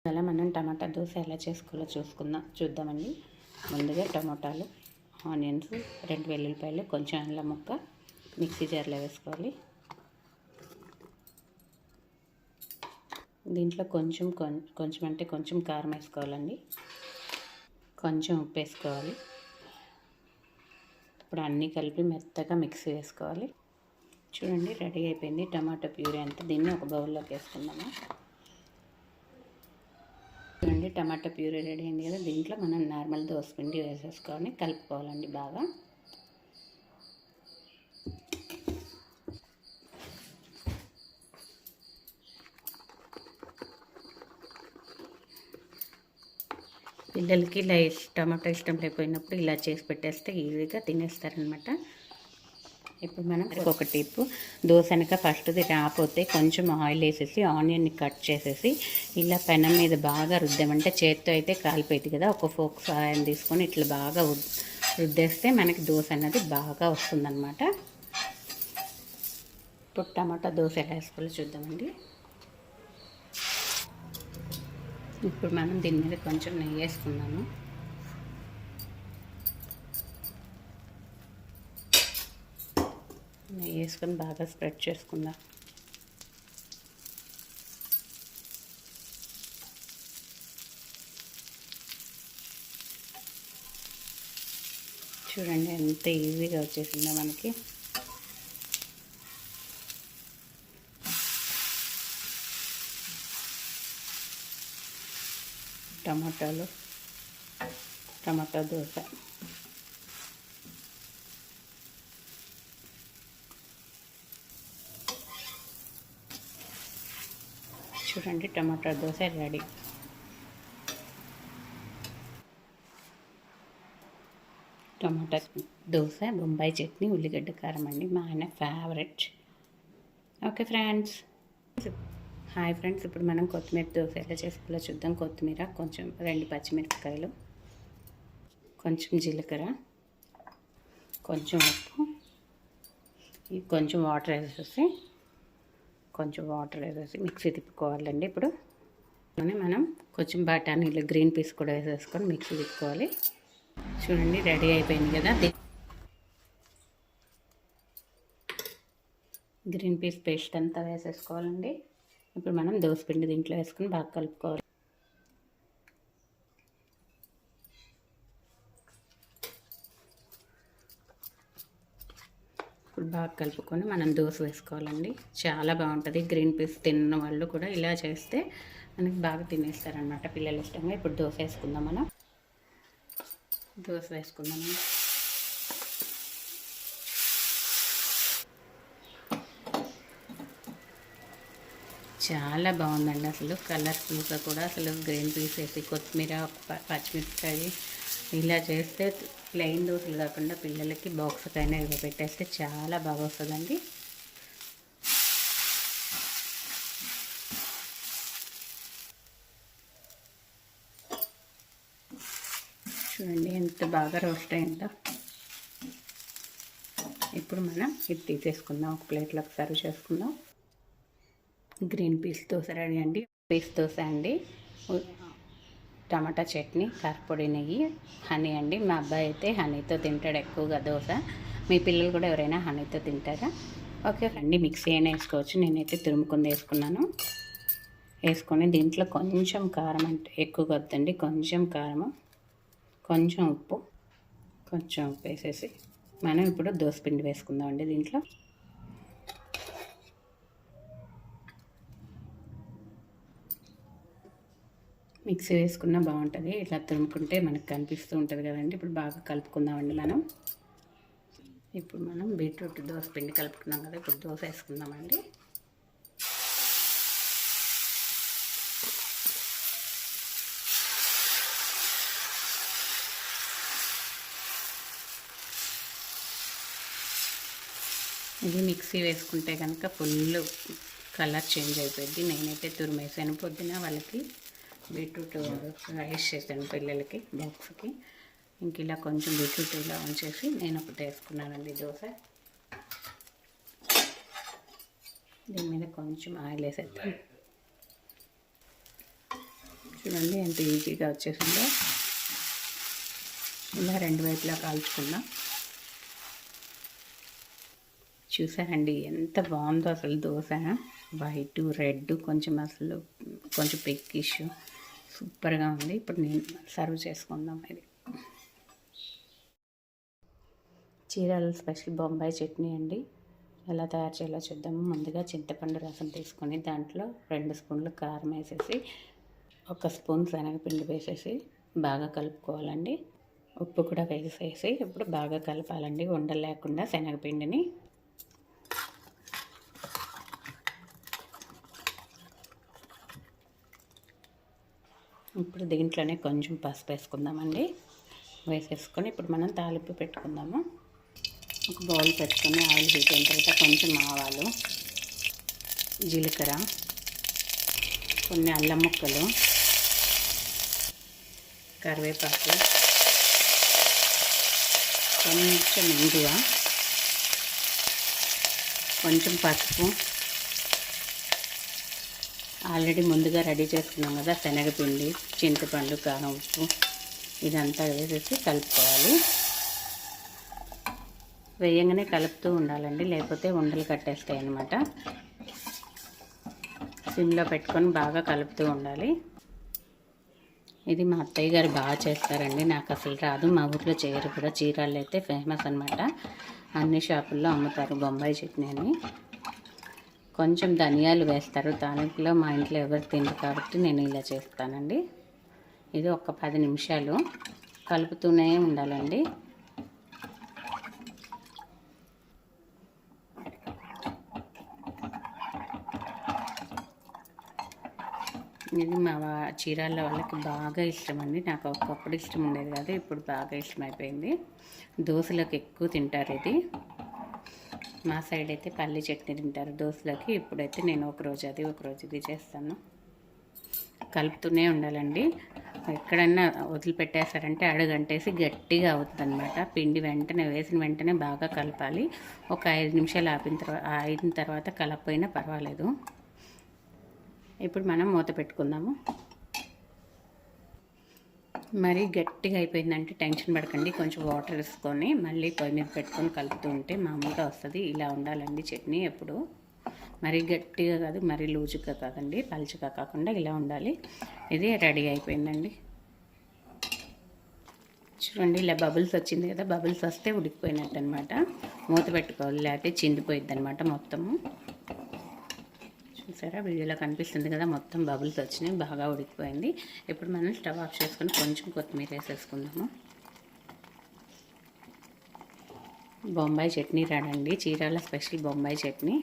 అలా మనం టమాటా దోశ ఎలా చేసుకోవాలో చూద్దామండి. ముందుగా టమాటాలు, ఆనియన్స్, 2 వెల్లుల్లిపాయలు, కొంచెం అల్లం ముక్క మిక్సీ జార్లో వేసుకోవాలి. దీంట్లో కొంచెం అంటే కొంచెం కారం వేసుకోవాలండి, కొంచెం ఉప్పు వేసుకోవాలి. ఇప్పుడు అన్నీ కలిపి మెత్తగా మిక్సీ వేసుకోవాలి. చూడండి, రెడీ అయిపోయింది టమాటా ప్యూరీ అంతా. దీన్ని ఒక బౌల్లోకి వేసుకుందాము. చూడండి, టమాటా ప్యూరీ రెడీ అయింది కదా. దీంట్లో మనం నార్మల్ దోసపిండి వేసేసుకొని కలుపుకోవాలండి బాగా. పిల్లలకి ఇలా టమాటా ఇష్టం లేకపోయినప్పుడు ఇలా చేసి పెట్టేస్తే ఈజీగా తినేస్తారనమాట. ఇప్పుడు మనం ఒక టిప్పు, దోశ అనక ఫస్ట్ రాకపోతే కొంచెం ఆయిల్ వేసేసి ఆనియన్ని కట్ చేసేసి ఇలా పెనం మీద బాగా రుద్దామంటే, చేత్తో అయితే కాలిపోయింది కదా, ఒక ఫోక్ సహాయం తీసుకొని ఇట్లా బాగా రుద్దేస్తే మనకి దోశ అన్నది బాగా వస్తుందన్నమాట. ఇప్పుడు టమాటా దోశ ఎలా వేసుకోవాలో చూద్దామండి. ఇప్పుడు మనం దీని మీద కొంచెం నెయ్యి వేసుకున్నాము. నెయ్యి వేసుకొని బాగా స్ప్రెడ్ చేసుకుందాం. చూడండి ఎంత ఈజీగా వచ్చేసిందో మనకి. టమాటా దోశ. చూడండి, టమాటా దోశ రెడీ. టమాటా దోశ, బొంబాయి చట్నీ, ఉల్లిగడ్డ కారం అండి, మా ఆయన favourite. Okay friends, hi friends. ఇప్పుడు మనం కొత్తిమీర దోశ ఎలా చేసుకోవాలో చూద్దాం. కొత్తిమీర, కొంచెం 2 పచ్చిమిరపకాయలు, కొంచెం జీలకర్ర, కొంచెం ఉప్పు, కొంచెం వాటర్ వేసేసి మిక్సీ తిప్పుకోవాలండి. ఇప్పుడు మనం కొంచెం బఠానీలు, గ్రీన్ పీస్ కూడా వేసేసుకొని మిక్సీ తిప్పుకోవాలి. చూడండి, రెడీ అయిపోయింది కదా. గ్రీన్ పీస్ పేస్ట్ అంతా వేసేసుకోవాలండి. ఇప్పుడు మనం దోసపిండి దీంట్లో వేసుకొని బాగా కలుపుకోవాలి. ఇప్పుడు బాగా కలుపుకొని మనం దోశ వేసుకోవాలండి. చాలా బాగుంటుంది. గ్రీన్ పీస్ తిన్న వాళ్ళు కూడా ఇలా చేస్తే మనకి బాగా తినేస్తారనమాట, పిల్లలు ఇష్టంగా. ఇప్పుడు దోశ వేసుకుందాం. మనం దోశ వేసుకుందాము. చాలా బాగుందండి అసలు, కలర్ఫుల్గా కూడా. అసలు గ్రీన్ పీస్ వేసి కొత్తిమీర, పచ్చిమిరపకాయ ఇలా చేస్తే ప్లెయిన్ దోశలు కాకుండా పిల్లలకి బాక్స్కైనా ఇలా పెట్టేస్తే చాలా బాగా వస్తుందండి. చూడండి ఎంత బాగా రోస్ట్ అయిందో. ఇప్పుడు మనం ఇది తీసేసుకుందాం, ఒక ప్లేట్లోకి సర్వ్ చేసుకుందాం. గ్రీన్ పీస్ దోశ రెడీ అండి. పీస్ దోశ అండి, టమాటా చట్నీ, కారపొడి, నెయ్యి, హనీ అండి. మా అబ్బాయి అయితే హనీతో తింటాడు ఎక్కువగా దోశ. మీ పిల్లలు కూడా ఎవరైనా హనీతో తింటారా? ఓకే అండి, మిక్సీ అయినా వేసుకోవచ్చు. నేనైతే తురుముకుంది వేసుకున్నాను. వేసుకొని దీంట్లో కొంచెం కారం, అంటే ఎక్కువగా వద్దండి, కొంచెం కారము, కొంచెం ఉప్పు వేసేసి మనం ఇప్పుడు దోసపిండి వేసుకుందామండి. దీంట్లో మిక్సీ వేసుకున్నా బాగుంటుంది. ఇట్లా తురుముకుంటే మనకు కనిపిస్తూ ఉంటుంది కదండి. ఇప్పుడు బాగా కలుపుకుందామండి మనం. ఇప్పుడు మనం బీట్రూట్ దోసపిండి కలుపుకున్నాం కదా, ఇప్పుడు దోశ వేసుకుందామండి. ఇది మిక్సీ వేసుకుంటే కనుక ఫుల్ కలర్ చేంజ్ అయిపోయింది. నేనైతే తురిమేసాను. పొద్దున వాళ్ళకి బీట్రూట్ రైస్ చేశాను పిల్లలకి బాక్స్కి. ఇంక ఇలా కొంచెం బీట్రూట్ ఇలా ఉంచేసి నేను ఒకటి వేసుకున్నానండి దోశ. దీని మీద కొంచెం ఆయిల్ వేసేద్దాం. చూడండి ఎంత ఈజీగా వచ్చేసిందో. ఇలా రెండు వైపులా కాల్చుకుందాం. చూసారండి ఎంత బాగుందో అసలు దోశ. వైట్ రెడ్ కొంచెం పింకిష్ సూపర్గా ఉంది. ఇప్పుడు నేను సర్వ్ చేసుకుందాం. ఇది చీరాల స్పెషల్ బొంబాయి చట్నీ అండి. ఎలా తయారు చేయాలో చూద్దాము. ముందుగా చింతపండు రసం తీసుకొని దాంట్లో 2 స్పూన్లు కారం వేసేసి 1 స్పూన్ శనగపిండి వేసేసి బాగా కలుపుకోవాలండి. ఉప్పు కూడా వేసేసి ఇప్పుడు బాగా కలపాలండి, ఉండలు లేకుండా శనగపిండిని. ఇప్పుడు దీంట్లోనే కొంచెం పసుపు వేసుకుందామండి. వేసేసుకొని ఇప్పుడు మనం తాలింపు పెట్టుకుందాము. ఒక బౌల్ పెట్టుకొని ఆయిల్ హీట్ అయిన తర్వాత కొంచెం ఆవాలు, జీలకర్ర, కొన్ని అల్లం ముక్కలు, కరివేపాకు, కొంచెం ఇంగువ, కొంచెం పసుపు, ఆల్రెడీ ముందుగా రెడీ చేసుకున్నాం కదా శనగపిండి, చింతపండు, కారం, ఉప్పు ఇదంతా వేసేసి కలుపుకోవాలి. వేయంగానే కలుపుతూ ఉండాలండి, లేకపోతే ఉండలు కట్టేస్తాయి అన్నమాట. సిమ్లో పెట్టుకొని బాగా కలుపుతూ ఉండాలి. ఇది మా అత్తయ్య గారు బాగా చేస్తారండి, నాకు అసలు రాదు. మా ఊర్లో చేయరు కూడా. చీరాల్లో అయితే ఫేమస్ అనమాట. అన్ని షాపుల్లో అమ్ముతారు బొంబాయి చట్నీ అని. కొంచెం ధనియాలు వేస్తారు తాలింపులో. మా ఇంట్లో ఎవరు తినరు కాబట్టి నేను ఇలా చేస్తానండి. ఇది ఒక 10 నిమిషాలు కలుపుతూనే ఉండాలండి. ఇది మా చీరాల వాళ్ళకి బాగా ఇష్టం అండి. నాకు ఒకప్పుడు ఇష్టం ఉండేది కాదు, ఇప్పుడు బాగా ఇష్టమైపోయింది. దోశలకు ఎక్కువ తింటారు ఇది. మా సైడ్ అయితే పల్లి చట్నీ తింటారు దోశలకి. ఇప్పుడైతే నేను ఒకరోజు అది ఒకరోజు ఇది చేస్తాను. కలుపుతూనే ఉండాలండి. ఎక్కడన్నా వదిలిపెట్టేస్తారంటే అడుగంటేసి గట్టిగా అవుతుంది అనమాట. పిండి వేసిన వెంటనే బాగా కలపాలి. ఒక 5 నిమిషాలు అయిన తర్వాత కలపపోయినా పర్వాలేదు. ఇప్పుడు మనం మూత పెట్టుకుందాము. మరీ గట్టిగా అయిపోయిందంటే టెన్షన్ పడకండి, కొంచెం వాటర్ వేసుకొని మళ్ళీ పొయ్యి మీద పెట్టుకొని కలుపుతూ ఉంటే మామూలుగా వస్తుంది. ఇలా ఉండాలండి చట్నీ ఎప్పుడు. మరీ గట్టిగా కాదు, మరీ లూజుగా కాదండి, పలుచగా కాకుండా ఇలా ఉండాలి. ఇది రెడీ అయిపోయిందండి. చూడండి ఇలా బబుల్స్ వచ్చింది కదా, బబుల్స్ వస్తే ఉడికిపోయినట్టు అనమాట. మూత పెట్టుకోవాలి, లేకపోతే చిందిపోయిద్ది అనమాట మొత్తము. చూసారా వీడియోలో కనిపిస్తుంది కదా, మొత్తం బబుల్స్ వచ్చినాయి, బాగా ఉడికిపోయింది. ఇప్పుడు మనం స్టవ్ ఆఫ్ చేసుకొని కొంచెం కొత్తిమీర వేసేసుకుందాము. బొంబాయి చట్నీ రాడండి, చీరాల స్పెషల్ బొంబాయి చట్నీ.